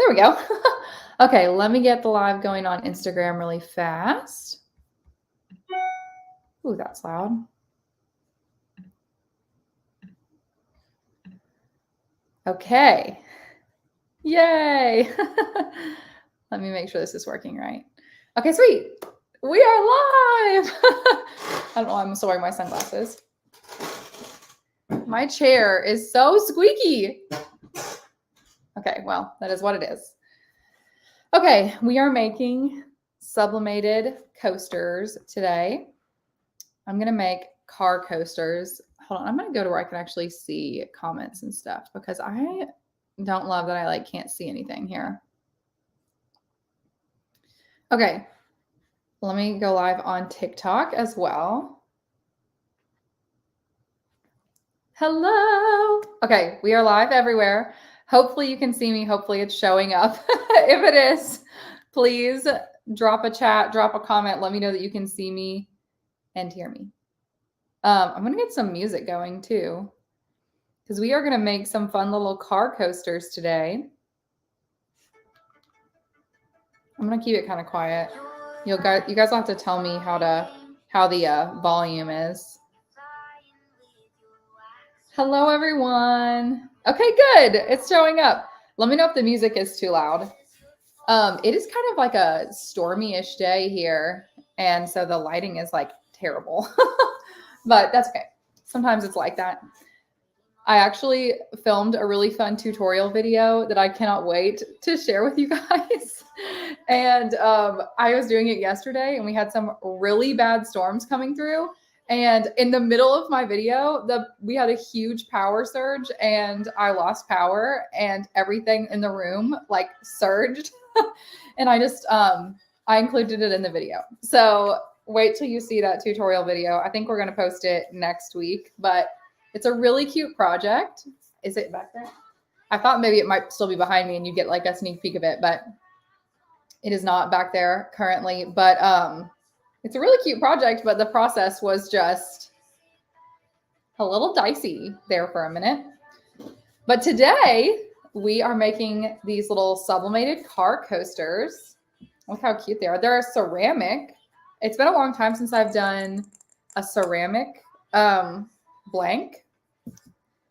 There we go. Okay, let me get the live going on Instagram really fast. Ooh, that's loud. Okay. Yay. Let me make sure this is working right. Okay, sweet. We are live. I don't know why I'm still wearing my sunglasses. My chair is so squeaky. Okay, well, that is what it is. Okay, we are making sublimated coasters today. I'm going to make car coasters. Hold on, I'm going to go to where I can actually see comments and stuff because I don't love that I can't see anything here. Okay, let me go live on TikTok as well. Hello. Okay, we are live everywhere. Hopefully you can see me. Hopefully it's showing up. If it is, please drop a chat, drop a comment. Let me know that you can see me and hear me. I'm going to get some music going too, because we are going to make some fun little car coasters today. I'm going to keep it kind of quiet. You guys will have to tell me how the volume is. Hello, everyone. Okay, good. It's showing up. Let me know if the music is too loud. It is kind of like a stormy-ish day here, and so the lighting is terrible. But that's okay. Sometimes it's like that. I actually filmed a really fun tutorial video that I cannot wait to share with you guys. And I was doing it yesterday, and we had some really bad storms coming through. And in the middle of my video, we had a huge power surge, and I lost power, and everything in the room surged. And I just I included it in the video. So wait till you see that tutorial video. I think we're going to post it next week, but it's a really cute project. Is it back there? I thought maybe it might still be behind me and you get a sneak peek of it, but it is not back there currently. But it's a really cute project, but the process was just a little dicey there for a minute. But today we are making these little sublimated car coasters. Look how cute they are. They're ceramic. It's been a long time since I've done a ceramic blank.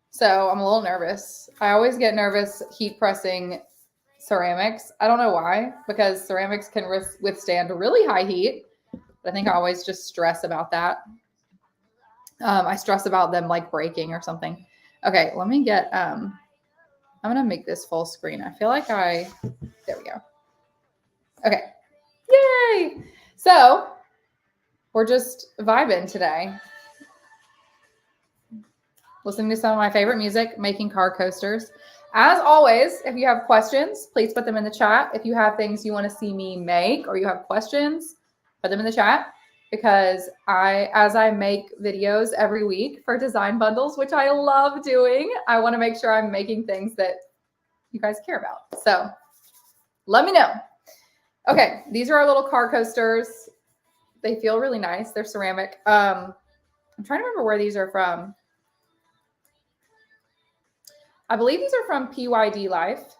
So I'm a little nervous. I always get nervous heat pressing ceramics. I don't know why, because ceramics can withstand really high heat. But I think I always just stress about that. I stress about them breaking or something. Okay, let me get, I'm going to make this full screen. I feel like there we go. Okay. Yay. So we're just vibing today. Listening to some of my favorite music, making car coasters. As always, if you have questions, please put them in the chat. If you have things you want to see me make or you have questions, put them in the chat, because as I make videos every week for design bundles, which I love doing, I want to make sure I'm making things that you guys care about. So let me know. Okay, these are our little car coasters. They feel really nice. They're ceramic. I'm trying to remember where these are from. I believe these are from PYD Life,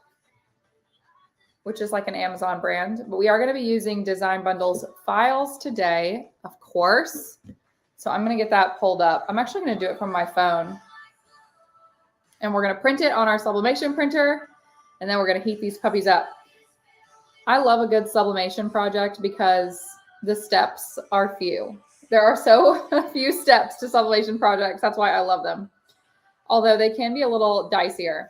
which is an Amazon brand. But we are going to be using Design Bundles files today, of course. So I'm going to get that pulled up. I'm actually going to do it from my phone. And we're going to print it on our sublimation printer. And then we're going to heat these puppies up. I love a good sublimation project because the steps are few. There are so few steps to sublimation projects. That's why I love them. Although they can be a little dicier.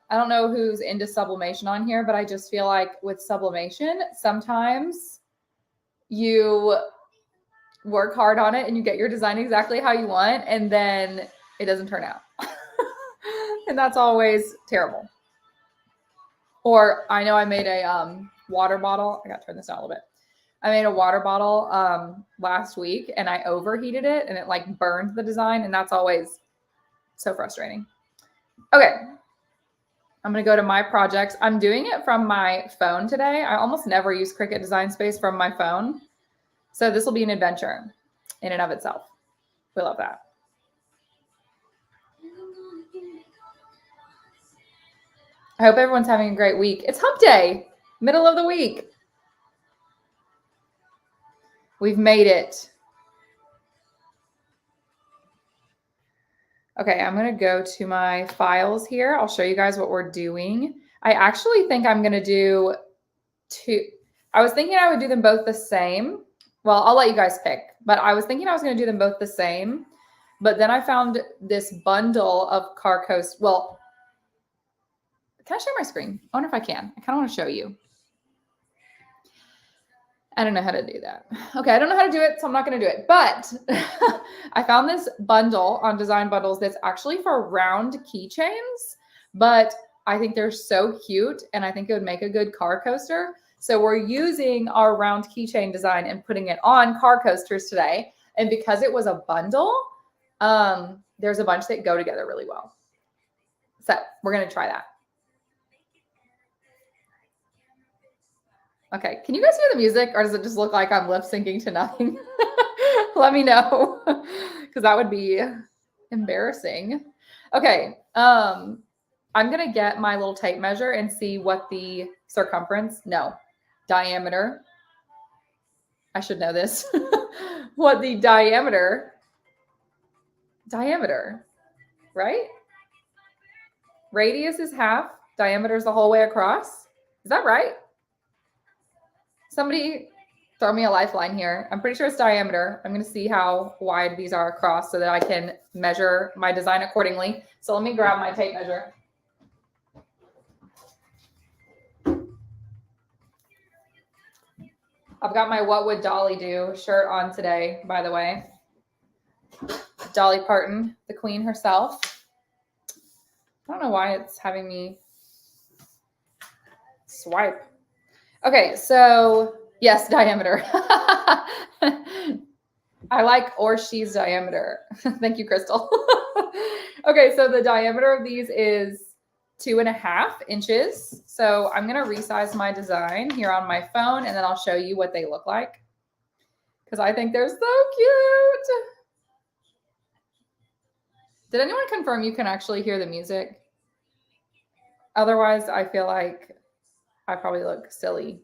I don't know who's into sublimation on here, but I just feel like with sublimation, sometimes you work hard on it and you get your design exactly how you want, and then it doesn't turn out. And that's always terrible. Or I know I made a water bottle. I got to turn this down a little bit. I made a water bottle last week, and I overheated it, and it burned the design, and that's always so frustrating. Okay. I'm going to go to my projects. I'm doing it from my phone today. I almost never use Cricut Design Space from my phone. So this will be an adventure in and of itself. We love that. I hope everyone's having a great week. It's hump day, middle of the week. We've made it. Okay, I'm going to go to my files here. I'll show you guys what we're doing. I actually think I'm going to do two. I was thinking I would do them both the same. Well, I'll let you guys pick, but I was thinking I was going to do them both the same. But then I found this bundle of Car Coasters. Well, can I share my screen? I wonder if I can. I kind of want to show you. I don't know how to do that. Okay, I don't know how to do it, so I'm not going to do it. But I found this bundle on Design Bundles that's actually for round keychains, but I think they're so cute, and I think it would make a good car coaster. So we're using our round keychain design and putting it on car coasters today. And because it was a bundle, there's a bunch that go together really well. So we're going to try that. Okay, can you guys hear the music, or does it just look like I'm lip syncing to nothing? Let me know, because that would be embarrassing. Okay, I'm gonna get my little tape measure and see what the diameter. I should know this. What the diameter, right? Radius is half, diameter is the whole way across. Is that right? Somebody throw me a lifeline here. I'm pretty sure it's diameter. I'm going to see how wide these are across so that I can measure my design accordingly. So let me grab my tape measure. I've got my What Would Dolly Do shirt on today, by the way. Dolly Parton, the queen herself. I don't know why it's having me swipe. Okay, so yes, diameter. I like or she's diameter. Thank you, Crystal. Okay, so the diameter of these is 2.5 inches. So I'm going to resize my design here on my phone, and then I'll show you what they look like, because I think they're so cute. Did anyone confirm you can actually hear the music? Otherwise, I feel like I probably look silly.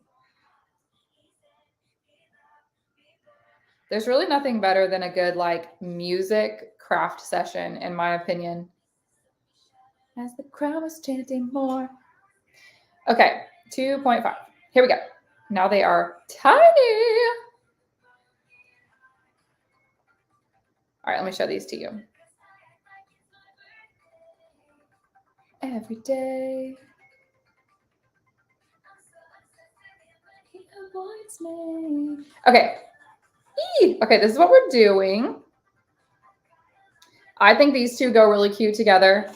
There's really nothing better than a good like music craft session, in my opinion. As the crowd was chanting more. Okay, 2.5. Here we go. Now they are tiny. All right, let me show these to you. Every day. He avoids me. Okay. Okay, this is what we're doing. I think these two go really cute together.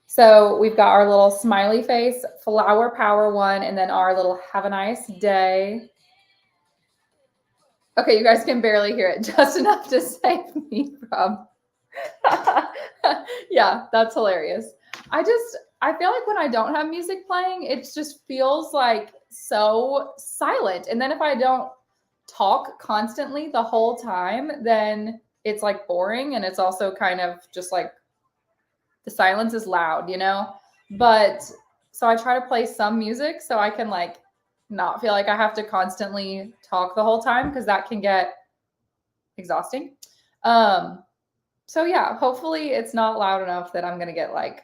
So we've got our little smiley face, flower power one, and then our little have a nice day. Okay, you guys can barely hear it, just enough to save me from. Yeah, that's hilarious. I feel like when I don't have music playing, it just feels like so silent. And then if I don't talk constantly the whole time, then it's like boring, and it's also kind of just like the silence is loud, you know? But so I try to play some music so I can like not feel like I have to constantly talk the whole time, because that can get exhausting. So yeah, hopefully it's not loud enough that I'm going to get like,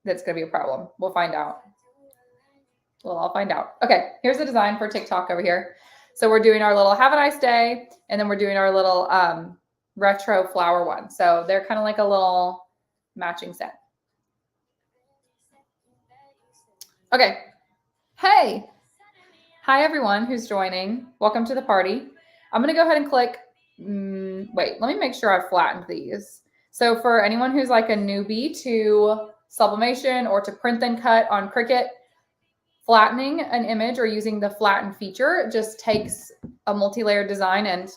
that's going to be a problem. We'll find out. Well, I'll find out. Okay, here's the design for TikTok over here. So we're doing our little have a nice day, and then we're doing our little retro flower one. So they're kind of like a little matching set. Okay. Hey. Hi, everyone who's joining. Welcome to the party. I'm going to go ahead and click. Wait, let me make sure I've flattened these. So for anyone who's like a newbie to sublimation or to print and cut on Cricut, flattening an image or using the flatten feature just takes a multi-layered design and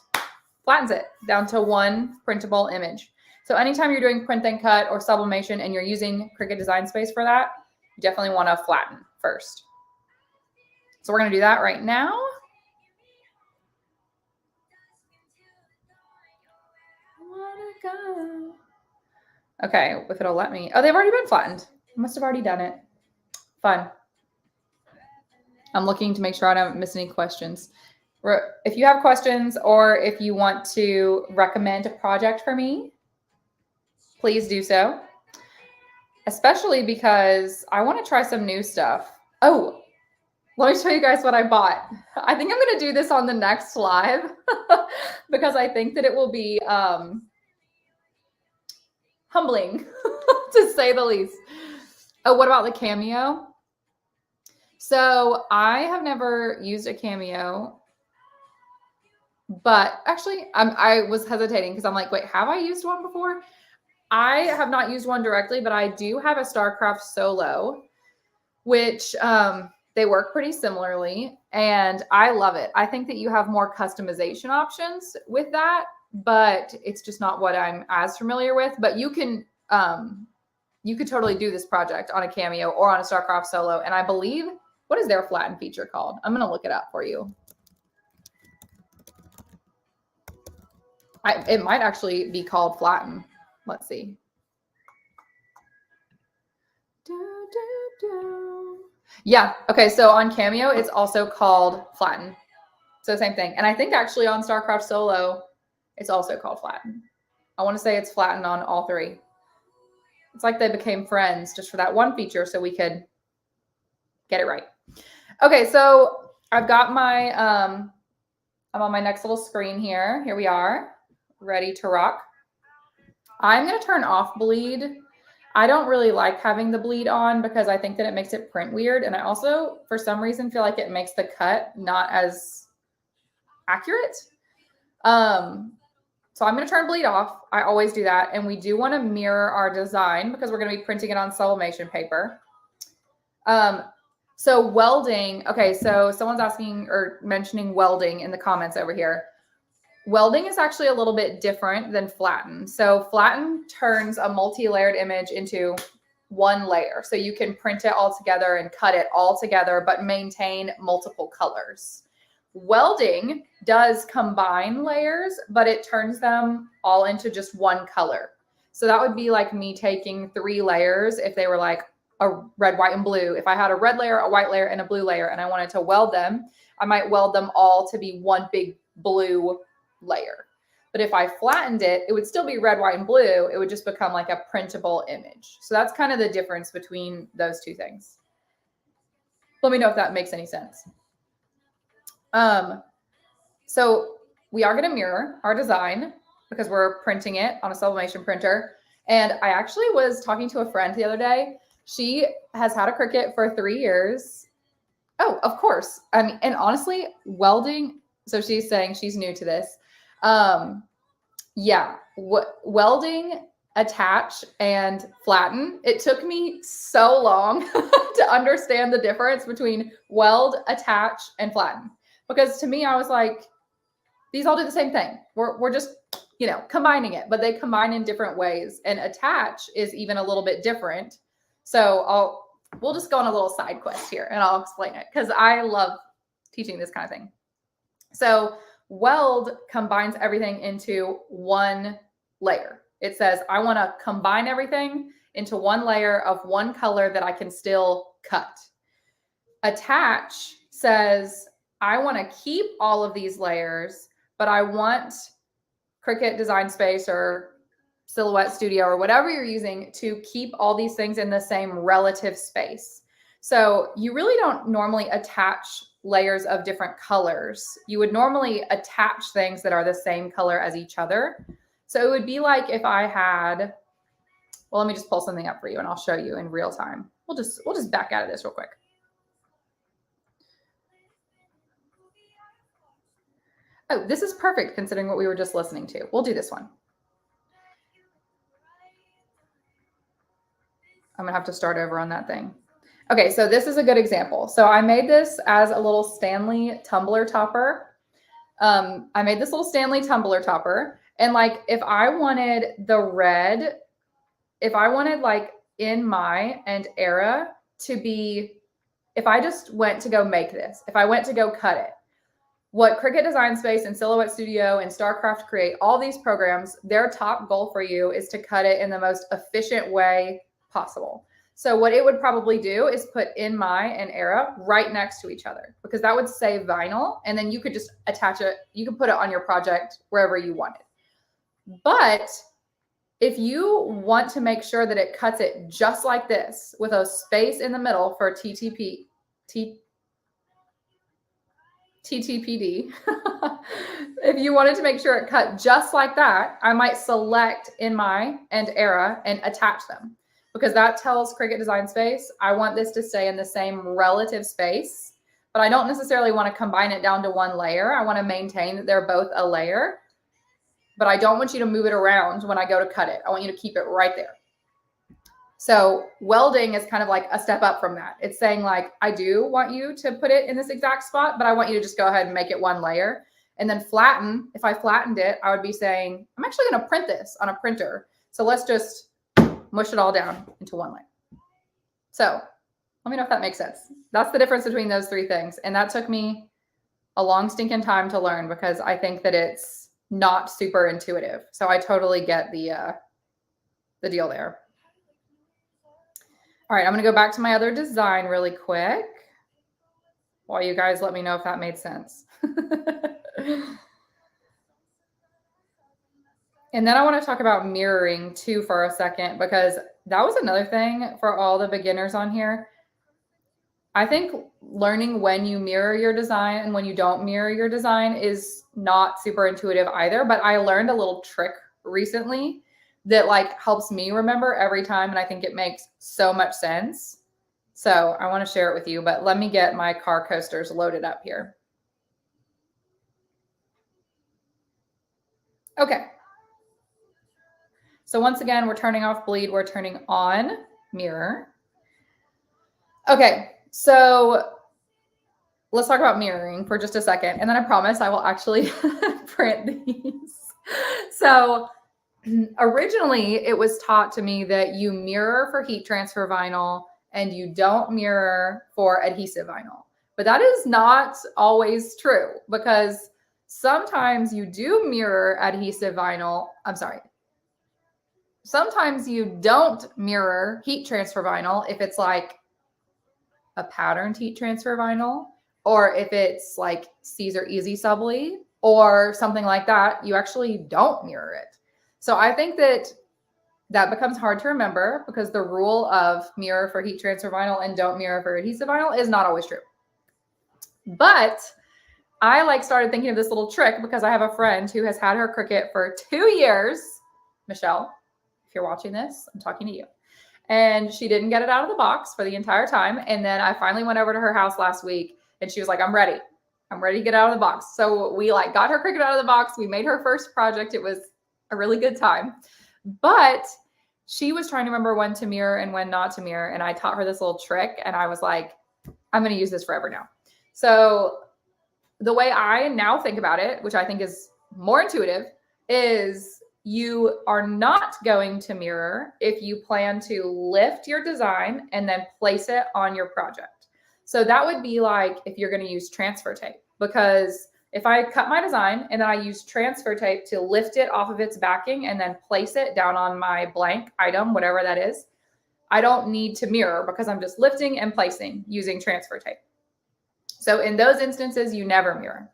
flattens it down to one printable image. So anytime you're doing print and cut or sublimation and you're using Cricut Design Space for that, you definitely want to flatten first. So we're going to do that right now. Okay, if it'll let me. Oh, they've already been flattened. I must have already done it. Fun. I'm looking to make sure I don't miss any questions. If you have questions or if you want to recommend a project for me, please do so. Especially because I want to try some new stuff. Oh, let me show you guys what I bought. I think I'm going to do this on the next live because I think that it will be humbling to say the least. Oh, what about the Cameo? So I have never used a Cameo, but actually I was hesitating because I'm like, wait, have I used one before? I have not used one directly, but I do have a StarCraft Solo, which they work pretty similarly, and I love it. I think that you have more customization options with that, but it's just not what I'm as familiar with. But you could totally do this project on a Cameo or on a StarCraft Solo, and I believe, what is their flatten feature called? I'm going to look it up for you. It might actually be called flatten. Let's see. Yeah. Okay. So on Cameo, it's also called flatten. So same thing. And I think actually on StarCraft Solo, it's also called flatten. I want to say it's flatten on all three. It's like they became friends just for that one feature so we could get it right. Okay. So I've got my, I'm on my next little screen here. Here we are, ready to rock. I'm going to turn off bleed. I don't really like having the bleed on because I think that it makes it print weird. And I also, for some reason, feel like it makes the cut not as accurate. So I'm going to turn bleed off. I always do that. And we do want to mirror our design because we're going to be printing it on sublimation paper. So welding. Okay. So someone's asking or mentioning welding in the comments over here. Welding is actually a little bit different than flatten. So flatten turns a multi-layered image into one layer. So you can print it all together and cut it all together, but maintain multiple colors. Welding does combine layers, but it turns them all into just one color. So that would be like me taking 3 layers if they were like a red, white, and blue. If I had a red layer, a white layer, and a blue layer, and I wanted to weld them, I might weld them all to be one big blue layer. But if I flattened it, it would still be red, white, and blue. It would just become like a printable image. So that's kind of the difference between those two things. Let me know if that makes any sense. So we are going to mirror our design because we're printing it on a sublimation printer. And I actually was talking to a friend the other day. She has had a Cricut for 3 years. Oh, of course. I mean, and honestly, welding. So she's saying she's new to this. Yeah, welding, attach, and flatten. It took me so long to understand the difference between weld, attach, and flatten. Because to me, I was like, these all do the same thing. We're just, you know, combining it, but they combine in different ways. And attach is even a little bit different. So we'll just go on a little side quest here and I'll explain it because I love teaching this kind of thing. So weld combines everything into one layer. It says, I want to combine everything into one layer of one color that I can still cut. Attach says, I want to keep all of these layers, but I want Cricut Design Space or Silhouette Studio or whatever you're using to keep all these things in the same relative space. So you really don't normally attach layers of different colors. You would normally attach things that are the same color as each other. So it would be like if I had, well, let me just pull something up for you and I'll show you in real time. We'll just back out of this real quick. Oh, this is perfect considering what we were just listening to. We'll do this one. I'm gonna have to start over on that thing. Okay, so this is a good example. So I made this as a little Stanley tumbler topper. I made this little Stanley tumbler topper. And like, if I wanted the red, if I wanted like in my and era to be, if I just went to go make this, if I went to go cut it, what Cricut Design Space and Silhouette Studio and StarCraft Create, all these programs, their top goal for you is to cut it in the most efficient way possible. So what it would probably do is put In My and Era right next to each other, because that would say vinyl, and then you could just attach it. You could put it on your project wherever you wanted. But if you want to make sure that it cuts it just like this with a space in the middle for TTPD, if you wanted to make sure it cut just like that, I might select In My and Era and attach them, because that tells Cricut Design Space, I want this to stay in the same relative space, but I don't necessarily want to combine it down to one layer. I want to maintain that they're both a layer, but I don't want you to move it around when I go to cut it. I want you to keep it right there. So welding is kind of like a step up from that. It's saying like, I do want you to put it in this exact spot, but I want you to just go ahead and make it one layer. And then flatten, if I flattened it, I would be saying, I'm actually going to print this on a printer. So let's just mush it all down into one layer. So let me know if that makes sense. That's the difference between those three things. And that took me a long stinking time to learn, because I think that it's not super intuitive. So I totally get the deal there. All right, I'm going to go back to my other design really quick while you guys let me know if that made sense. And then I want to talk about mirroring too for a second, because that was another thing for all the beginners on here. I think learning when you mirror your design and when you don't mirror your design is not super intuitive either, but I learned a little trick recently that like helps me remember every time, and I think it makes so much sense. So I want to share it with you, but let me get my car coasters loaded up here. Okay. So once again, we're turning off bleed, we're turning on mirror. Okay, so let's talk about mirroring for just a second, and then I promise I will actually print these. So originally, it was taught to me that you mirror for heat transfer vinyl and you don't mirror for adhesive vinyl. But that is not always true, because sometimes you do mirror adhesive vinyl. I'm sorry. Sometimes you don't mirror heat transfer vinyl if it's like a patterned heat transfer vinyl, or if it's like Caesar Easy Subli or something like that, you actually don't mirror it. So I think that becomes hard to remember, because the rule of mirror for heat transfer vinyl and don't mirror for adhesive vinyl is not always true. But I like started thinking of this little trick because I have a friend who has had her Cricut for 2 years. Michelle, if you're watching this, I'm talking to you. And she didn't get it out of the box for the entire time. And then I finally went over to her house last week and she was like, I'm ready. I'm ready to get out of the box. So we like got her Cricut out of the box. We made her first project. It was a really good time. But she was trying to remember when to mirror and when not to mirror. And I taught her this little trick and I was like, I'm going to use this forever now. So the way I now think about it, which I think is more intuitive, is you are not going to mirror if you plan to lift your design and then place it on your project. So that would be like if you're going to use transfer tape, because if I cut my design and then I use transfer tape to lift it off of its backing and then place it down on my blank item, whatever that is, I don't need to mirror because I'm just lifting and placing using transfer tape. So in those instances, you never mirror.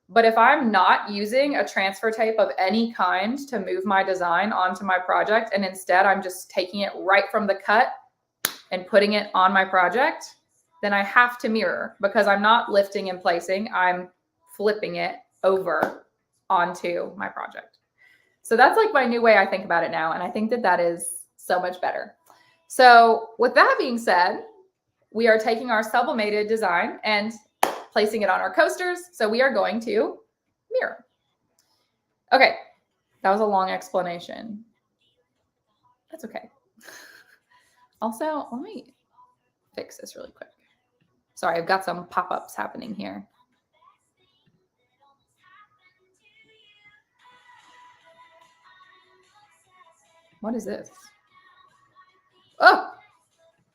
But if I'm not using a transfer tape of any kind to move my design onto my project, and instead I'm just taking it right from the cut and putting it on my project, then I have to mirror, because I'm not lifting and placing, I'm flipping it over onto my project. So that's like my new way I think about it now. And I think that that is so much better. So with that being said, we are taking our sublimated design and placing it on our coasters. So we are going to mirror. Okay, that was a long explanation. That's okay. Also, let me fix this really quick. Sorry, I've got some pop-ups happening here. What is this?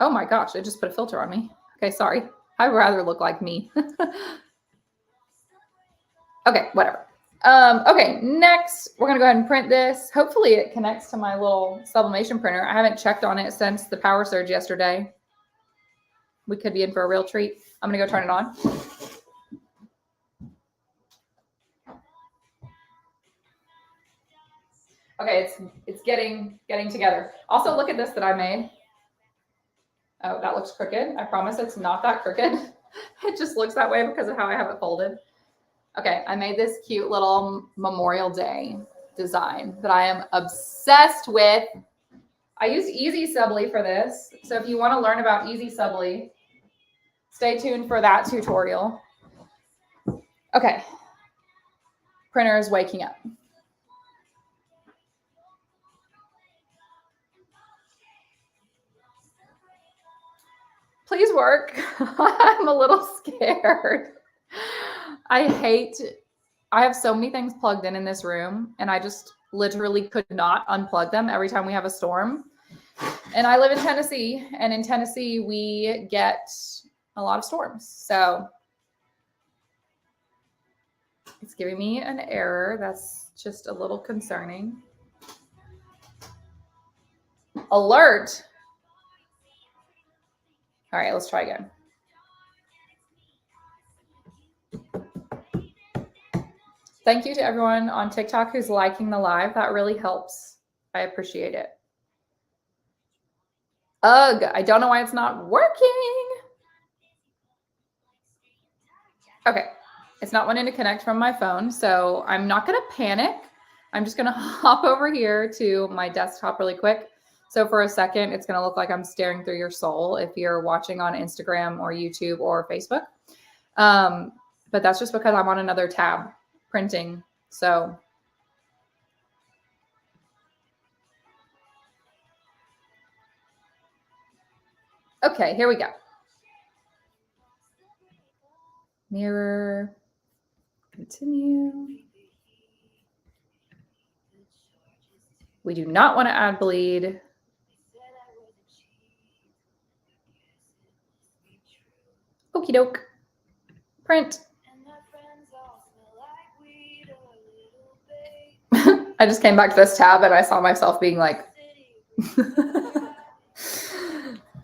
Oh my gosh, it just put a filter on me. Okay, sorry. I'd rather look like me. Okay, whatever. Okay, next we're gonna go ahead and print this. Hopefully it connects to my little sublimation printer. I haven't checked on it since the power surge yesterday. We could be in for a real treat. I'm gonna go turn it on. Okay, it's getting together. Also, look at this that I made. Oh, that looks crooked. I promise it's not that crooked. It just looks that way because of how I have it folded. Okay, I made this cute little Memorial Day design that I am obsessed with. I used Easy Subli for this. So if you want to learn about Easy Subli, stay tuned for that tutorial. Okay, printer is waking up. Please work. I'm a little scared. I have so many things plugged in this room, and I just literally could not unplug them every time we have a storm. And I live in Tennessee, and in Tennessee, we get a lot of storms. So it's giving me an error. That's just a little concerning. Alert. All right, let's try again. Thank you to everyone on TikTok who's liking the live. That really helps. I appreciate it. Ugh, I don't know why it's not working. Okay, it's not wanting to connect from my phone, so I'm not going to panic. I'm just going to hop over here to my desktop really quick. So for a second, it's going to look like I'm staring through your soul if you're watching on Instagram or YouTube or Facebook. But that's just because I'm on another tab printing. So okay, here we go. Mirror, continue. We do not want to add bleed. Okie doke. Print. I just came back to this tab and I saw myself being like,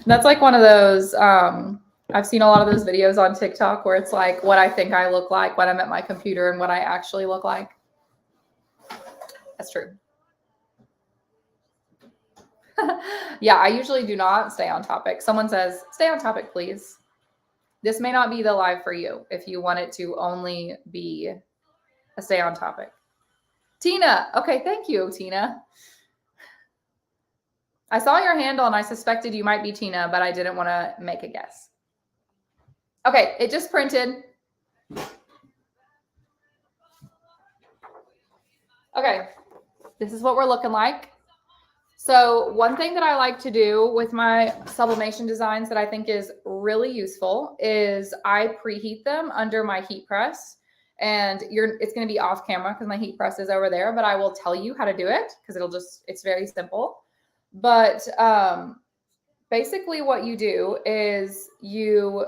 that's like one of those, I've seen a lot of those videos on TikTok where it's like what I think I look like when I'm at my computer and what I actually look like. That's true. Yeah, I usually do not stay on topic. Someone says, stay on topic, please. This may not be the live for you if you want it to only be a stay on topic. Tina. Okay, thank you, Tina. I saw your handle and I suspected you might be Tina, but I didn't want to make a guess. Okay, it just printed. Okay, this is what we're looking like. So one thing that I like to do with my sublimation designs that I think is really useful is I preheat them under my heat press. And it's going to be off camera because my heat press is over there, but I will tell you how to do it because it's very simple. But basically what you do is you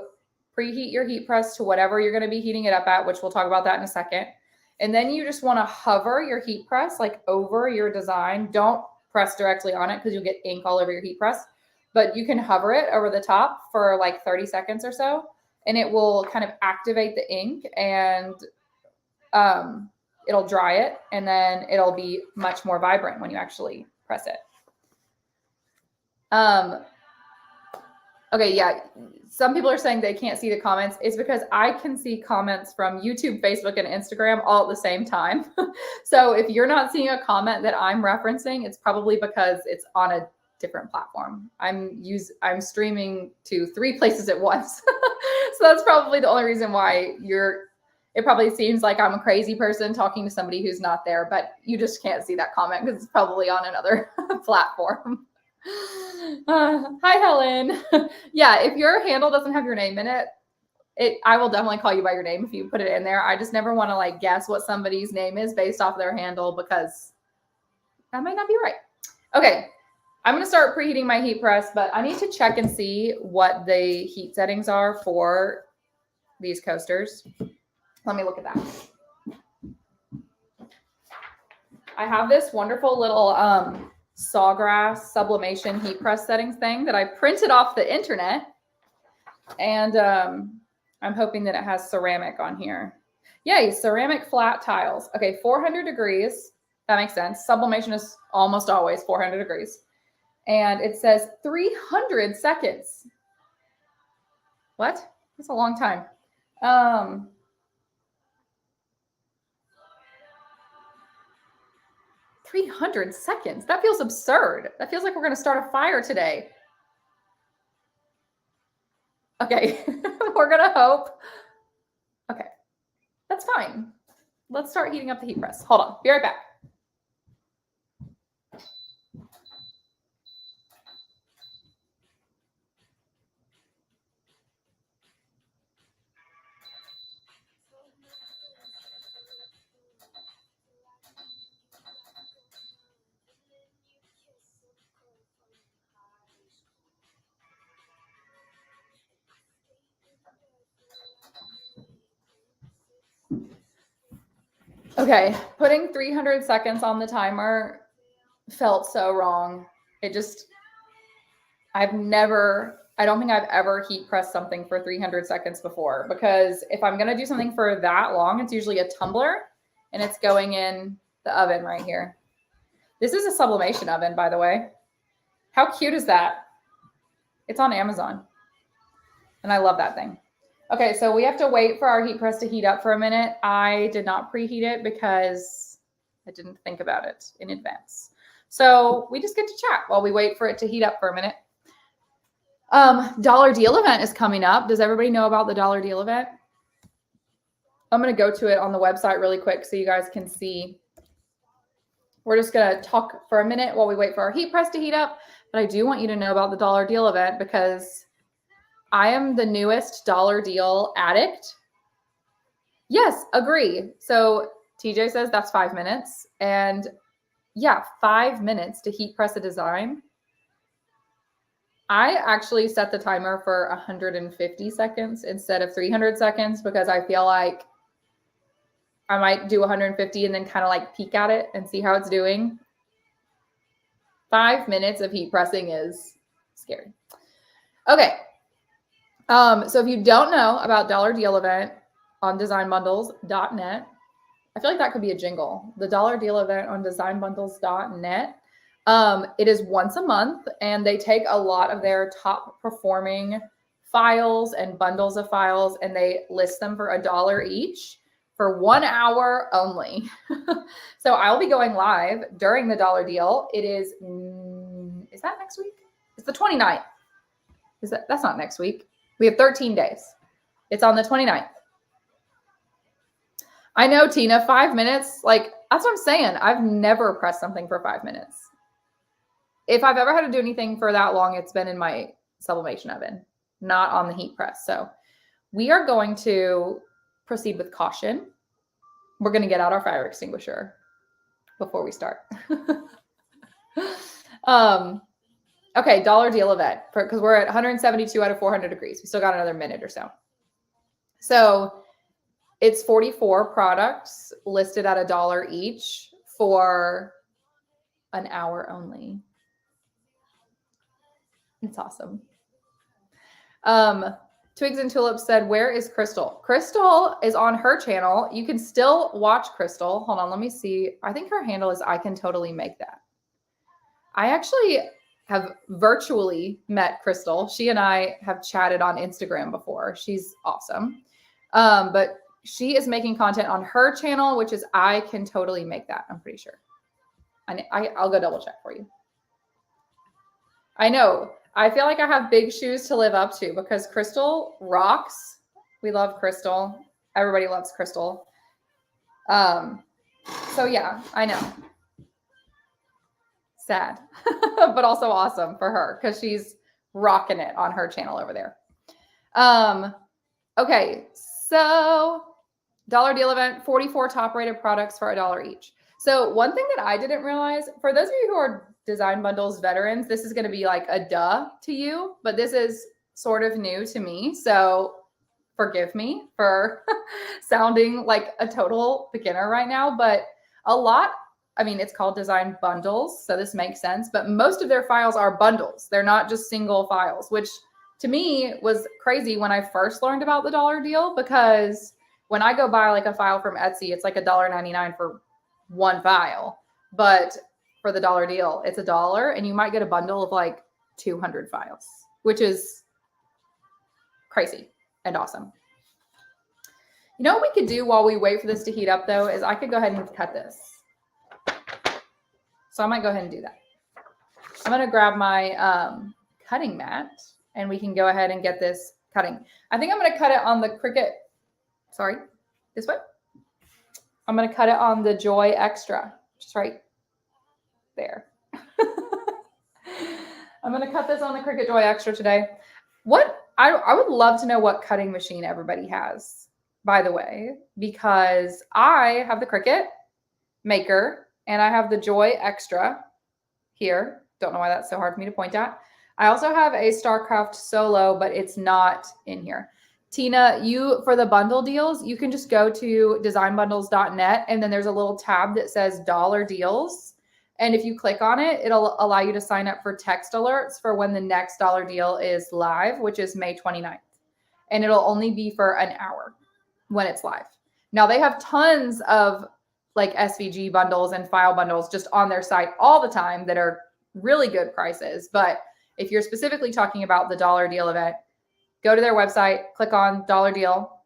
preheat your heat press to whatever you're going to be heating it up at, which we'll talk about that in a second. And then you just want to hover your heat press like over your design. Don't press directly on it because you'll get ink all over your heat press, but you can hover it over the top for like 30 seconds or so, and it will kind of activate the ink and it'll dry it, and then it'll be much more vibrant when you actually press it. Okay, yeah. Some people are saying they can't see the comments. It's because I can see comments from YouTube, Facebook, and Instagram all at the same time. So if you're not seeing a comment that I'm referencing, it's probably because it's on a different platform. I'm streaming to 3 places at once. So that's probably the only reason why it probably seems like I'm a crazy person talking to somebody who's not there, but you just can't see that comment because it's probably on another platform. Hi, Helen. Yeah, if your handle doesn't have your name in it, I will definitely call you by your name if you put it in there. I just never want to like guess what somebody's name is based off their handle because that might not be right. Okay, I'm going to start preheating my heat press, but I need to check and see what the heat settings are for these coasters. Let me look at that. I have this wonderful little sawgrass sublimation heat press settings thing that I printed off the internet. And I'm hoping that it has ceramic on here. Yay, ceramic flat tiles. Okay, 400 degrees. That makes sense. Sublimation is almost always 400 degrees. And it says 300 seconds. What? That's a long time. 300 seconds. That feels absurd. That feels like we're going to start a fire today. Okay, we're going to hope. Okay, that's fine. Let's start heating up the heat press. Hold on. Be right back. Okay, putting 300 seconds on the timer felt so wrong. It just, I don't think I've ever heat pressed something for 300 seconds before, because if I'm going to do something for that long, it's usually a tumbler and it's going in the oven right here. This is a sublimation oven, by the way. How cute is that? It's on Amazon and I love that thing. Okay, so we have to wait for our heat press to heat up for a minute. I did not preheat it because I didn't think about it in advance. So we just get to chat while we wait for it to heat up for a minute. Dollar deal event is coming up. Does everybody know about the dollar deal event? I'm going to go to it on the website really quick so you guys can see. We're just going to talk for a minute while we wait for our heat press to heat up. But I do want you to know about the dollar deal event because I am the newest dollar deal addict. Yes, agree. So TJ says that's 5 minutes. And yeah, 5 minutes to heat press a design. I actually set the timer for 150 seconds instead of 300 seconds because I feel like I might do 150 and then kind of like peek at it and see how it's doing. 5 minutes of heat pressing is scary. Okay. So if you don't know about Dollar Deal Event on designbundles.net, I feel like that could be a jingle. The Dollar Deal Event on designbundles.net. It is once a month and they take a lot of their top performing files and bundles of files and they list them for $1 each for 1 hour only. So I'll be going live during the dollar deal. It is that next week? It's the 29th. That's not next week. We have 13 days. It's on the 29th. I know, Tina, 5 minutes. Like, that's what I'm saying. I've never pressed something for 5 minutes. If I've ever had to do anything for that long, it's been in my sublimation oven, not on the heat press. So we are going to proceed with caution. We're going to get out our fire extinguisher before we start. Okay, dollar deal event, because we're at 172 out of 400 degrees. We still got another minute or so. So it's 44 products listed at $1 each for an hour only. It's awesome. Twigs and Tulips said, where is Crystal? Crystal is on her channel. You can still watch Crystal. Hold on, let me see. I think her handle is I Can Totally Make That. I actually have virtually met Crystal. She and I have chatted on Instagram before. She's awesome. But she is making content on her channel, which is I Can Totally Make That. I'm pretty sure. I'll go double check for you. I know. I feel like I have big shoes to live up to because Crystal rocks. We love Crystal. Everybody loves Crystal. So yeah, I know. Sad, but also awesome for her because she's rocking it on her channel over there. Okay, so dollar deal event, 44 top rated products for $1 each. So one thing that I didn't realize, for those of you who are Design Bundles veterans, this is going to be like a duh to you, but this is sort of new to me. So forgive me for sounding like a total beginner right now, but a lot I mean, it's called design bundles, so this makes sense, but most of their files are bundles. They're not just single files, which to me was crazy when I first learned about the dollar deal, because when I go buy like a file from Etsy, it's like $1.99 for one file. But for the dollar deal, it's $1 and you might get a bundle of like 200 files, which is crazy and awesome. You know what we could do while we wait for this to heat up though, is I could go ahead and cut this. So I might go ahead and do that. I'm going to grab my cutting mat and we can go ahead and get this cutting. I think I'm going to cut it on the Cricut. Sorry, this way. I'm going to cut it on the Joy Extra, just right there. I'm going to cut this on the Cricut Joy Extra today. I would love to know what cutting machine everybody has, by the way, because I have the Cricut Maker and I have the Joy Extra here. Don't know why that's so hard for me to point at. I also have a StarCraft Solo, but it's not in here. Tina, for the bundle deals, you can just go to designbundles.net and then there's a little tab that says dollar deals. And if you click on it, it'll allow you to sign up for text alerts for when the next dollar deal is live, which is May 29th. And it'll only be for an hour when it's live. Now they have tons of like SVG bundles and file bundles just on their site all the time that are really good prices. But if you're specifically talking about the dollar deal event, go to their website, click on dollar deal,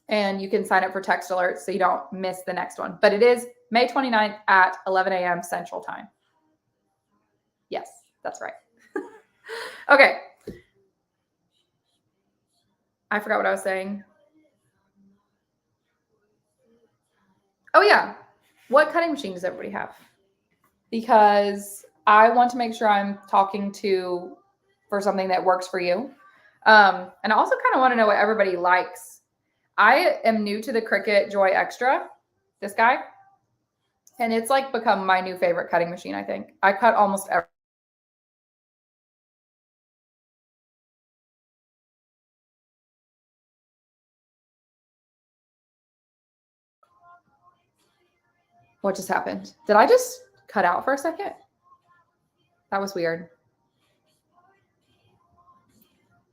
and you can sign up for text alerts so you don't miss the next one. But it is May 29th at 11 a.m. Central Time. Yes, that's right. Okay. I forgot what I was saying. Oh yeah. What cutting machine does everybody have? Because I want to make sure I'm talking for something that works for you. And I also kind of want to know what everybody likes. I am new to the Cricut Joy Extra, this guy. And it's like become my new favorite cutting machine, I think. I cut almost everything. What just happened? Did I just cut out for a second? That was weird.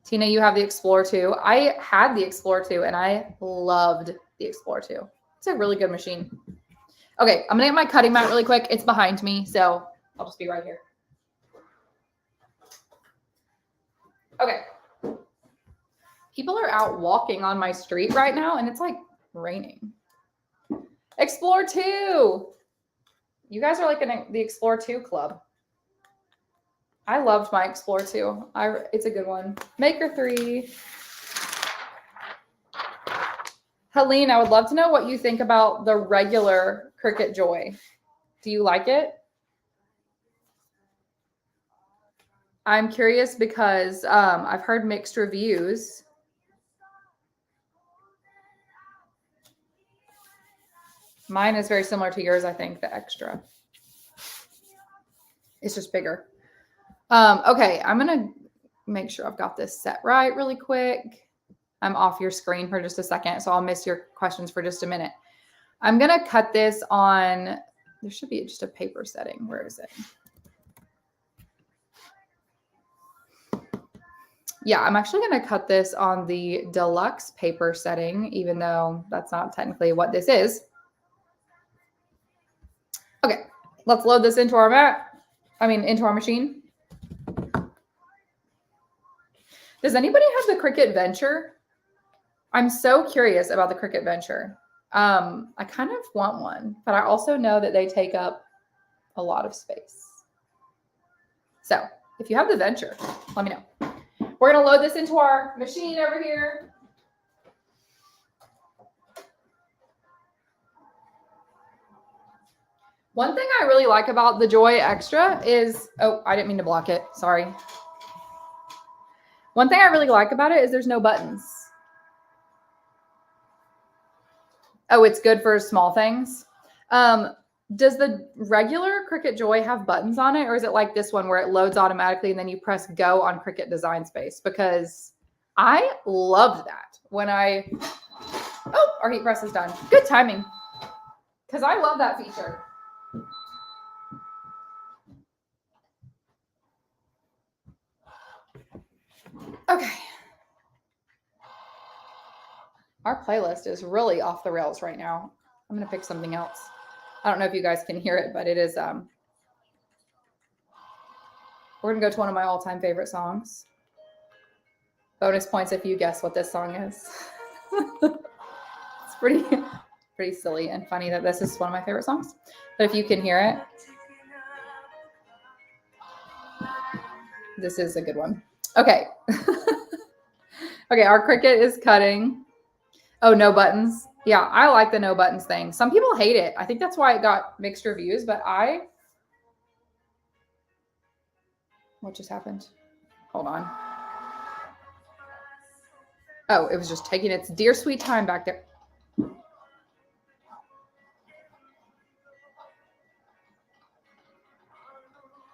Tina, you have the Explorer 2. I had the Explorer 2 and I loved the Explorer 2. It's a really good machine. Okay, I'm going to get my cutting mat really quick. It's behind me, so I'll just be right here. Okay. People are out walking on my street right now, and it's like raining. Explorer 2. You guys are like the Explorer 2 club. I loved my Explorer 2. It's a good one. Maker 3. Helene, I would love to know what you think about the regular Cricut Joy. Do you like it? I'm curious because I've heard mixed reviews. Mine is very similar to yours, I think, the Extra. It's just bigger. Okay, I'm going to make sure I've got this set right really quick. I'm off your screen for just a second, so I'll miss your questions for just a minute. I'm going to cut this on, there should be just a paper setting. Where is it? Yeah, I'm actually going to cut this on the deluxe paper setting, even though that's not technically what this is. Okay, let's load this into our into our machine. Does anybody have the Cricut Venture? I'm so curious about the Cricut Venture. I kind of want one, but I also know that they take up a lot of space. So if you have the Venture, let me know. We're going to load this into our machine over here. One thing I really like about the Joy Extra is, oh, I didn't mean to block it. Sorry. One thing I really like about it is there's no buttons. Oh, it's good for small things. Does the regular Cricut Joy have buttons on it, or is it like this one where it loads automatically and then you press go on Cricut Design Space? Because I loved that when oh, our heat press is done. Good timing. Because I love that feature. Our playlist is really off the rails right now. I'm going to pick something else. I don't know if you guys can hear it, but it is, we're going to go to one of my all-time favorite songs. Bonus points if you guess what this song is. It's pretty silly and funny that this is one of my favorite songs. But if you can hear it, this is a good one. Okay. Okay, our Cricut is cutting. Oh, no buttons. Yeah, I like the no buttons thing. Some people hate it. I think that's why it got mixed reviews, but what just happened? Hold on. Oh, it was just taking its dear sweet time back there.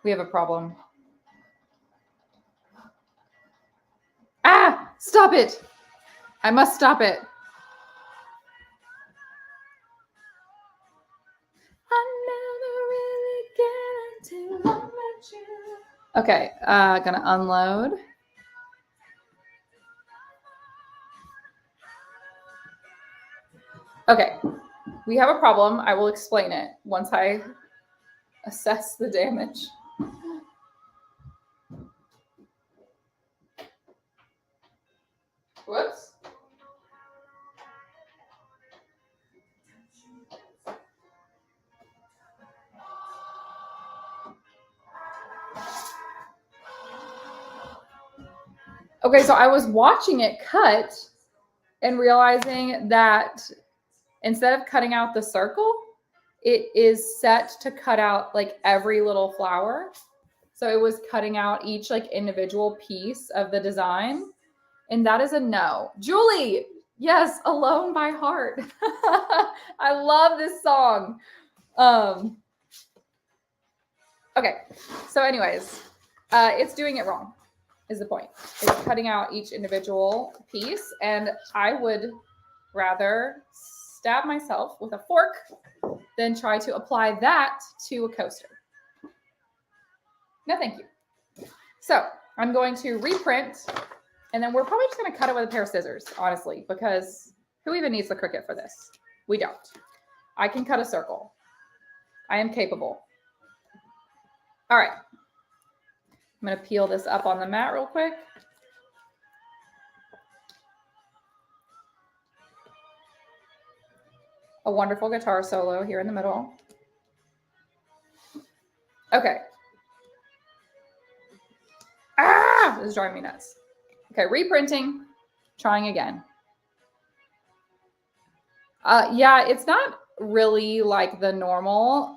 We have a problem. Ah, stop it. I must stop it. Okay, gonna unload. Okay, we have a problem. I will explain it once I assess the damage. Whoops. Okay, so I was watching it cut and realizing that instead of cutting out the circle, it is set to cut out like every little flower. So it was cutting out each like individual piece of the design. And that is a no. Julie, yes, Alone by Heart. I love this song. Okay, so anyways, it's doing it wrong is the point. It's cutting out each individual piece, and I would rather stab myself with a fork than try to apply that to a coaster. No, thank you. So I'm going to reprint, and then we're probably just going to cut it with a pair of scissors, honestly, because who even needs the Cricut for this? We don't. I can cut a circle. I am capable. All right. I'm going to peel this up on the mat real quick. A wonderful guitar solo here in the middle. Okay. Ah, this is driving me nuts. Okay, reprinting, trying again. Yeah, it's not really like the normal.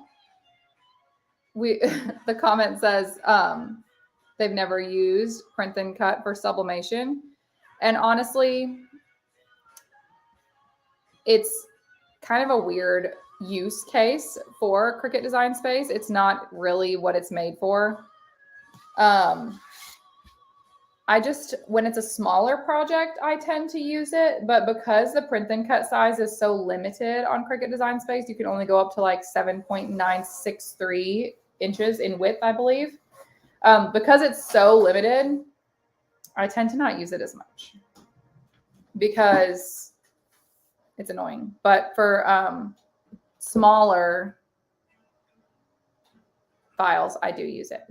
The comment says they've never used print and cut for sublimation. And honestly, it's kind of a weird use case for Cricut Design Space. It's not really what it's made for. When it's a smaller project, I tend to use it, but because the print and cut size is so limited on Cricut Design Space, you can only go up to like 7.963 inches in width, I believe. Because it's so limited, I tend to not use it as much because it's annoying. But for smaller files, I do use it.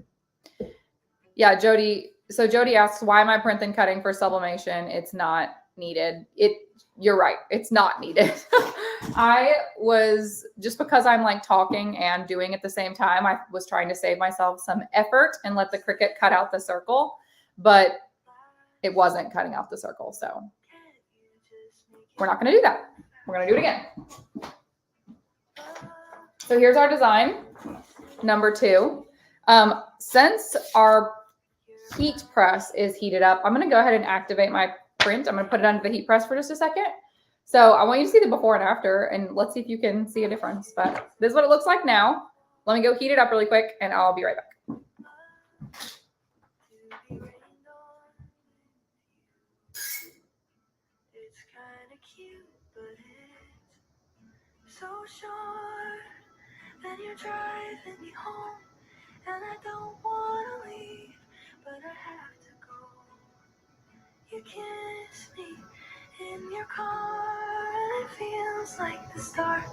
Yeah, Jody. So Jody asks, why am I print and cutting for sublimation? It's not needed. You're right. It's not needed. Just because I'm like talking and doing at the same time, I was trying to save myself some effort and let the Cricut cut out the circle, but it wasn't cutting out the circle. So we're not going to do that. We're going to do it again. So here's our design, number 2. Since our heat press is heated up, I'm going to go ahead and activate my print. I'm going to put it under the heat press for just a second. So I want you to see the before and after, and let's see if you can see a difference. But this is what it looks like now. Let me go heat it up really quick, and I'll be right back. It's kind of cute, but it's so short. Then you're driving me home, and I don't want to leave, but I have to go. You kiss me In your car, and it feels like the start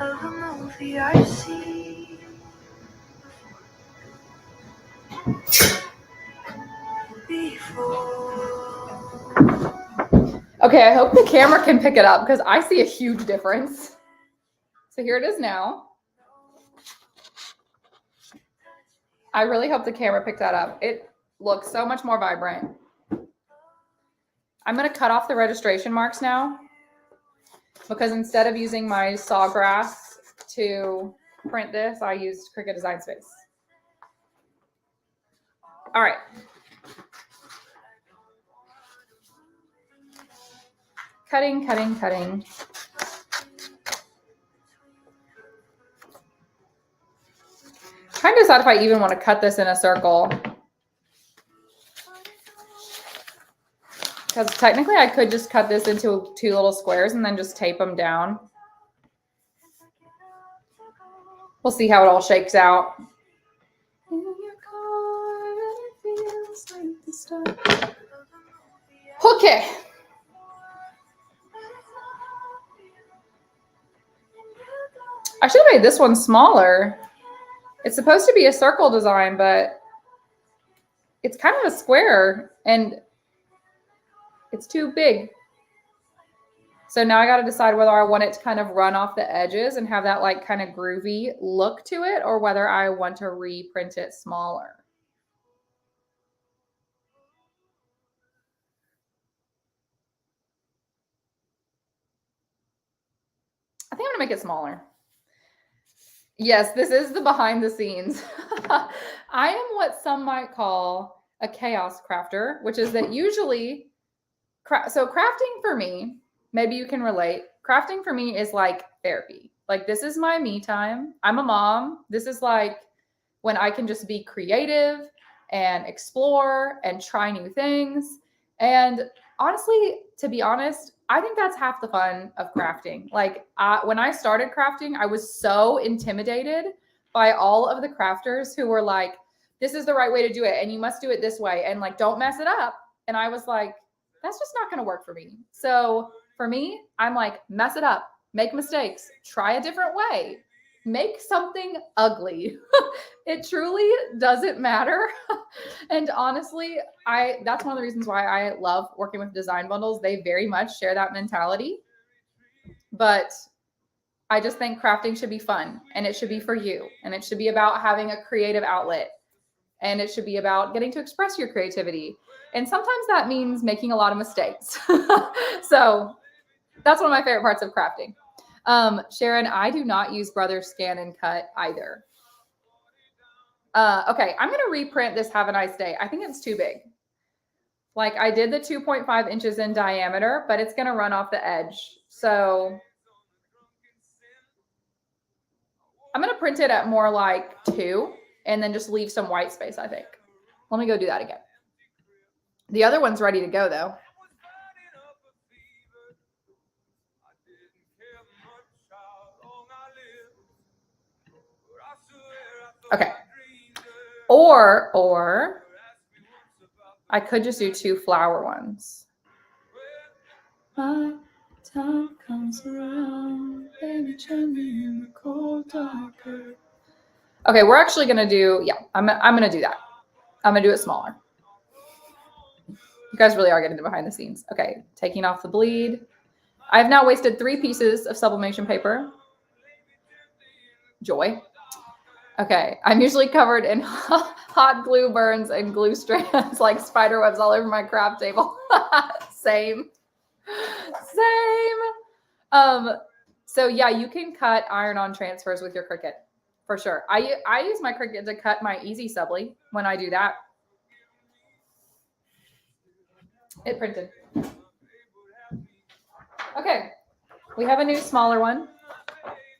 of a movie I've seen before. Okay, I hope the camera can pick it up because I see a huge difference. So here it is now. I really hope the camera picked that up. It looks so much more vibrant. I'm going to cut off the registration marks now because instead of using my sawgrass to print this, I used Cricut Design Space. All right. Cutting. Trying to decide if I even want to cut this in a circle. Because technically I could just cut this into 2 little squares and then just tape them down. We'll see how it all shakes out. Okay. I should have made this one smaller. It's supposed to be a circle design, but it's kind of a square and it's too big. So now I got to decide whether I want it to kind of run off the edges and have that like kind of groovy look to it, or whether I want to reprint it smaller. I think I'm gonna make it smaller. Yes, this is the behind the scenes. I am what some might call a chaos crafter, which is that usually, so crafting for me, maybe you can relate. Crafting for me is like therapy. Like this is my me time. I'm a mom. This is like when I can just be creative and explore and try new things. And honestly, to be honest, I think that's half the fun of crafting. Like when I started crafting, I was so intimidated by all of the crafters who were like, this is the right way to do it. And you must do it this way. And like, don't mess it up. And I was like, that's just not going to work for me. So for me, I'm like, mess it up, make mistakes, try a different way, make something ugly. It truly doesn't matter. And honestly, that's one of the reasons why I love working with design bundles. They very much share that mentality. But I just think crafting should be fun, and it should be for you, and it should be about having a creative outlet, and it should be about getting to express your creativity. And sometimes that means making a lot of mistakes. So that's one of my favorite parts of crafting. Sharon, I do not use Brother Scan and Cut either. Okay, I'm going to reprint this Have a Nice Day. I think it's too big. Like I did the 2.5 inches in diameter, but it's going to run off the edge. So I'm going to print it at more like 2 and then just leave some white space, I think. Let me go do that again. The other one's ready to go though. Okay. Or I could just do 2 flower ones. My time comes around, baby, turn me in the cold darker. Okay, we're actually gonna do, yeah, I'm gonna do that. I'm gonna do it smaller. You guys really are getting the behind the scenes. Okay, taking off the bleed. I've now wasted 3 pieces of sublimation paper. Joy. Okay, I'm usually covered in hot glue burns and glue strands like spider webs all over my craft table. Same. So yeah, you can cut iron-on transfers with your Cricut for sure. I use my Cricut to cut my easy subli when I do that. It printed. Okay, we have a new smaller one.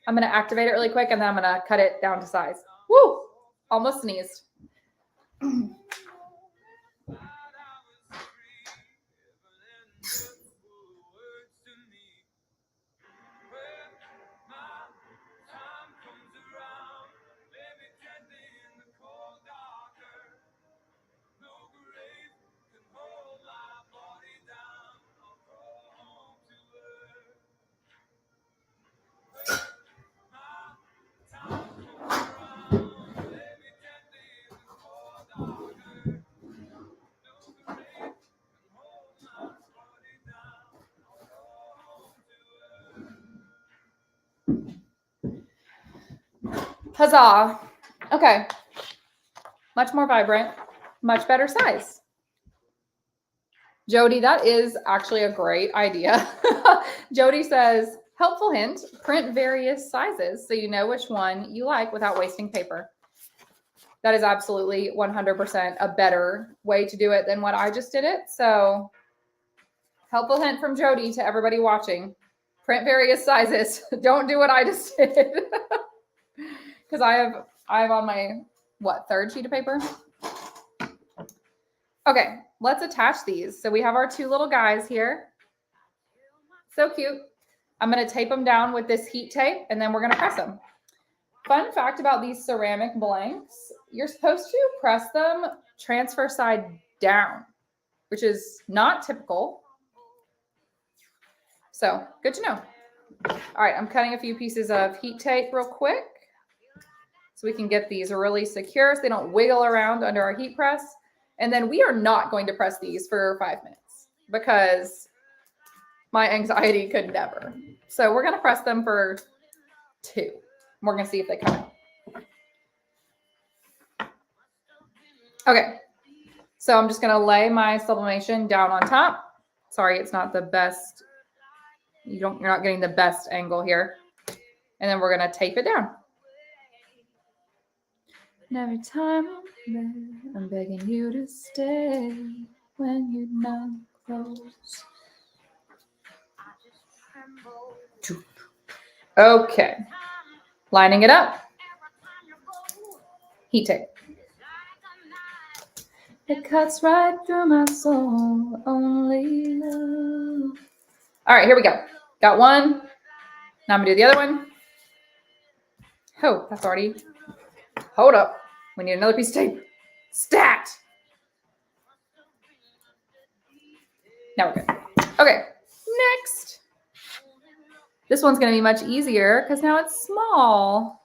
I'm going to activate it really quick and then I'm going to cut it down to size. Woo! Almost sneezed. Huzzah. Okay. Much more vibrant, much better size. Jody, that is actually a great idea. Jody says, helpful hint, print various sizes so you know which one you like without wasting paper. That is absolutely 100% a better way to do it than what I just did it. So helpful hint from Jody to everybody watching. Print various sizes. Don't do what I just did. Because I have on my, third sheet of paper? Okay, let's attach these. So we have our two little guys here. So cute. I'm going to tape them down with this heat tape, and then we're going to press them. Fun fact about these ceramic blanks, you're supposed to press them transfer side down, which is not typical. So good to know. All right, I'm cutting a few pieces of heat tape real quick so we can get these really secure so they don't wiggle around under our heat press. And then we are not going to press these for 5 minutes because my anxiety could never. So we're going to press them for 2. We're going to see if they come out. Okay. So I'm just going to lay my sublimation down on top. Sorry, it's not the best. You're not getting the best angle here. And then we're going to tape it down. And every time I'm begging you to stay when you're not close. Okay. Lining it up. Heat tape. It cuts right through my soul. Only love. All right, here we go. Got one. Now I'm going to do the other one. Oh, that's already. Hold up. We need another piece of tape. Stat. Now we're good. Okay, next. This one's going to be much easier because now it's small.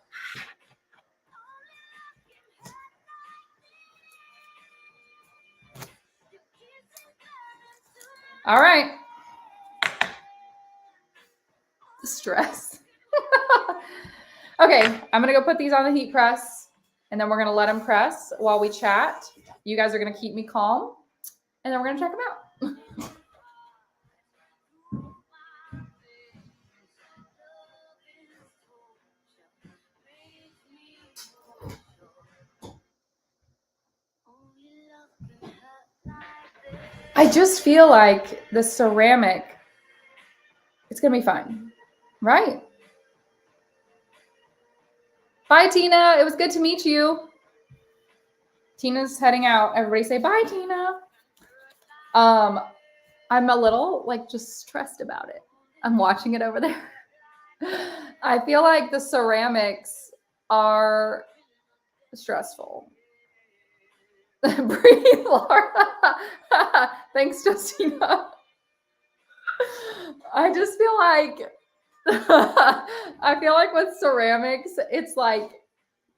All right. The stress. Okay, I'm going to go put these on the heat press, and then we're going to let them press while we chat. You guys are going to keep me calm, and then we're going to check them out. I just feel like the ceramic, it's going to be fun, right? Bye, Tina. It was good to meet you. Tina's heading out. Everybody say bye, Tina. I'm a little just stressed about it. I'm watching it over there. I feel like the ceramics are stressful. Breathe, Laura. Thanks, Justina. I just feel like with ceramics, it's like,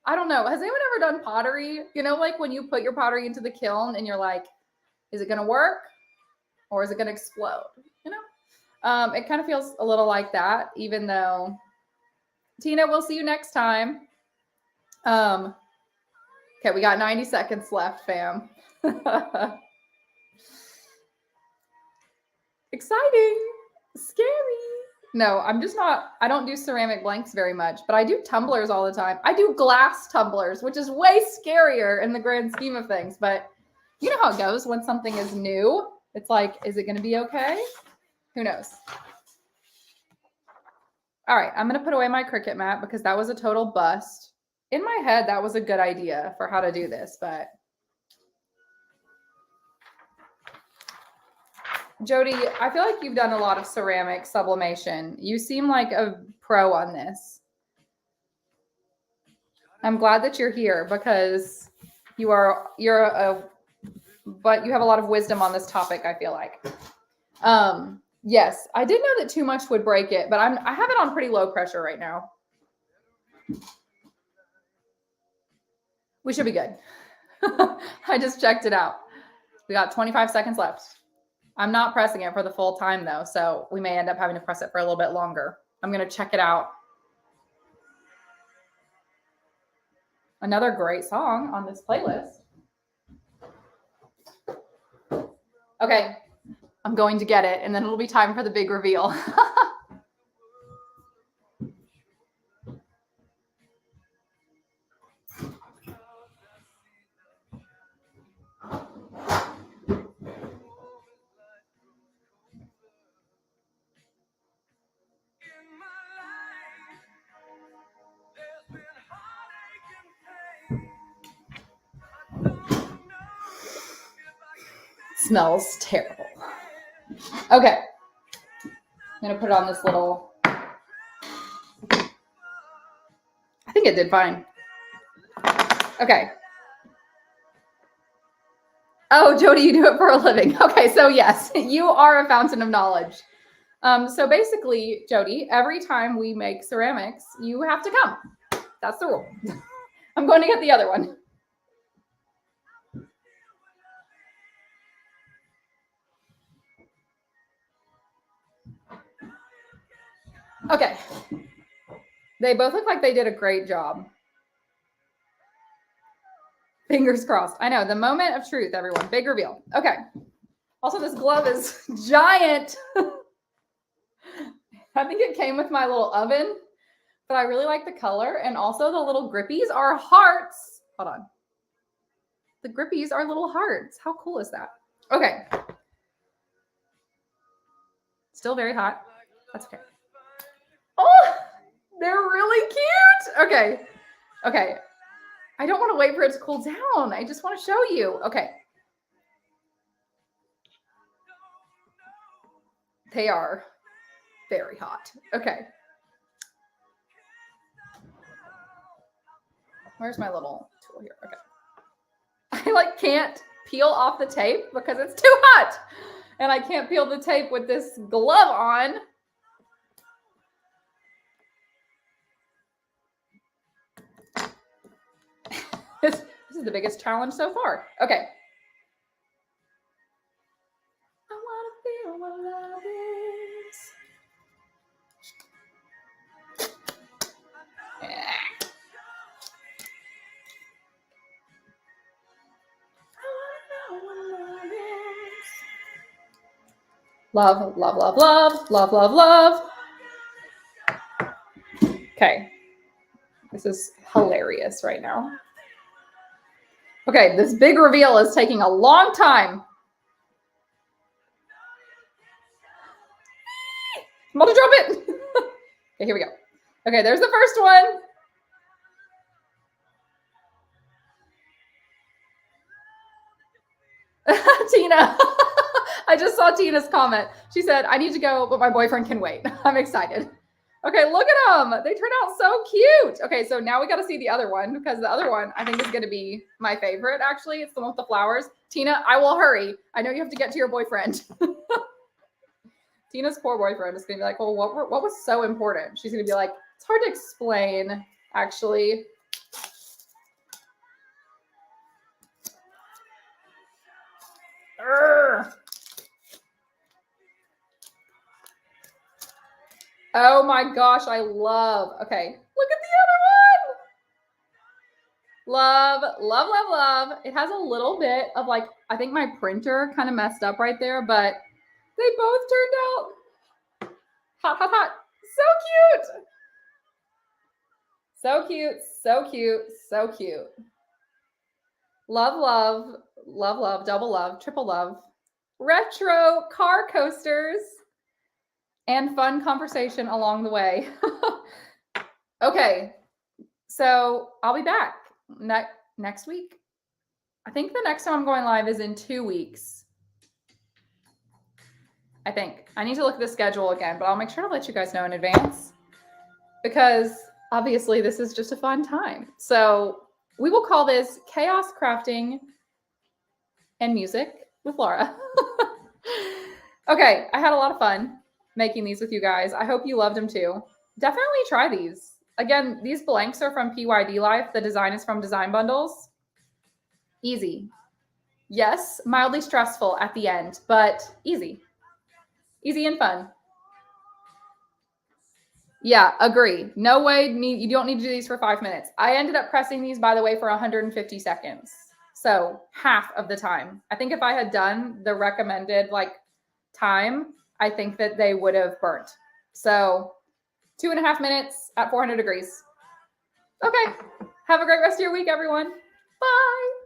I don't know. Has anyone ever done pottery? You know, like when you put your pottery into the kiln and you're like, is it going to work or is it going to explode? You know, it kind of feels a little like that, even though Tina, we'll see you next time. Okay, we got 90 seconds left, fam. Exciting, scary. No, I'm just not, I don't do ceramic blanks very much, but I do tumblers all the time. I do glass tumblers, which is way scarier in the grand scheme of things. But you know how it goes when something is new. It's like, is it going to be okay? Who knows? All right, I'm going to put away my Cricut mat because that was a total bust. In my head, that was a good idea for how to do this, but Jody, I feel like you've done a lot of ceramic sublimation. You seem like a pro on this. I'm glad that you're here because but you have a lot of wisdom on this topic, I feel like. Yes, I did know that too much would break it, but I have it on pretty low pressure right now. We should be good. I just checked it out. We got 25 seconds left. I'm not pressing it for the full time though, so we may end up having to press it for a little bit longer. I'm going to check it out. Another great song on this playlist. Okay, I'm going to get it, and then it'll be time for the big reveal. Smells terrible. Okay. I'm going to put it on this little... I think it did fine. Okay. Oh, Jody, you do it for a living. Okay, so yes, you are a fountain of knowledge. So basically, Jody, every time we make ceramics, you have to come. That's the rule. I'm going to get the other one. Okay. They both look like they did a great job. Fingers crossed. I know, the moment of truth, everyone. Big reveal. Okay. Also, this glove is giant. I think it came with my little oven, but I really like the color. And also the little grippies are hearts. Hold on. The grippies are little hearts. How cool is that? Okay. Still very hot. That's okay. Oh, they're really cute. Okay. Okay. I don't want to wait for it to cool down. I just want to show you. Okay. They are very hot. Okay. Where's my little tool here? Okay. I can't peel off the tape because it's too hot. And I can't peel the tape with this glove on. This is the biggest challenge so far. Okay. I want to feel what love is. Yeah. Love, love, love, love, love, love, love. Okay. This is hilarious right now. Okay, this big reveal is taking a long time. I'm about to drop it. Okay, here we go. Okay, there's the first one. Tina. I just saw Tina's comment. She said, I need to go, but my boyfriend can wait. I'm excited. Okay, look at them. They turn out so cute. Okay, so now we got to see the other one because the other one I think is going to be my favorite, actually. It's the one with the flowers. Tina, I will hurry. I know you have to get to your boyfriend. Tina's poor boyfriend is going to be like, well, what was so important? She's going to be like, it's hard to explain, actually. Urgh. Oh my gosh, I love. Okay, look at the other one. Love, love, love, love. It has a little bit of I think my printer kind of messed up right there, but they both turned out hot, hot, hot. So cute. So cute, so cute, so cute. Love, love, love, love, double love, triple love. Retro car coasters. And fun conversation along the way. Okay, so I'll be back next week. I think the next time I'm going live is in 2 weeks. I think. I need to look at the schedule again, but I'll make sure to let you guys know in advance because obviously this is just a fun time. So we will call this Chaos Crafting and Music with Laura. Okay, I had a lot of fun making these with you guys. I hope you loved them too. Definitely try these. Again, these blanks are from PYD Life. The design is from Design Bundles. Easy. Yes, mildly stressful at the end, but easy. Easy and fun. Yeah, agree. No way. You don't need to do these for 5 minutes. I ended up pressing these, by the way, for 150 seconds. So half of the time. I think if I had done the recommended like time, I think that they would have burnt. So 2.5 minutes at 400 degrees. Okay. Have a great rest of your week, everyone. Bye.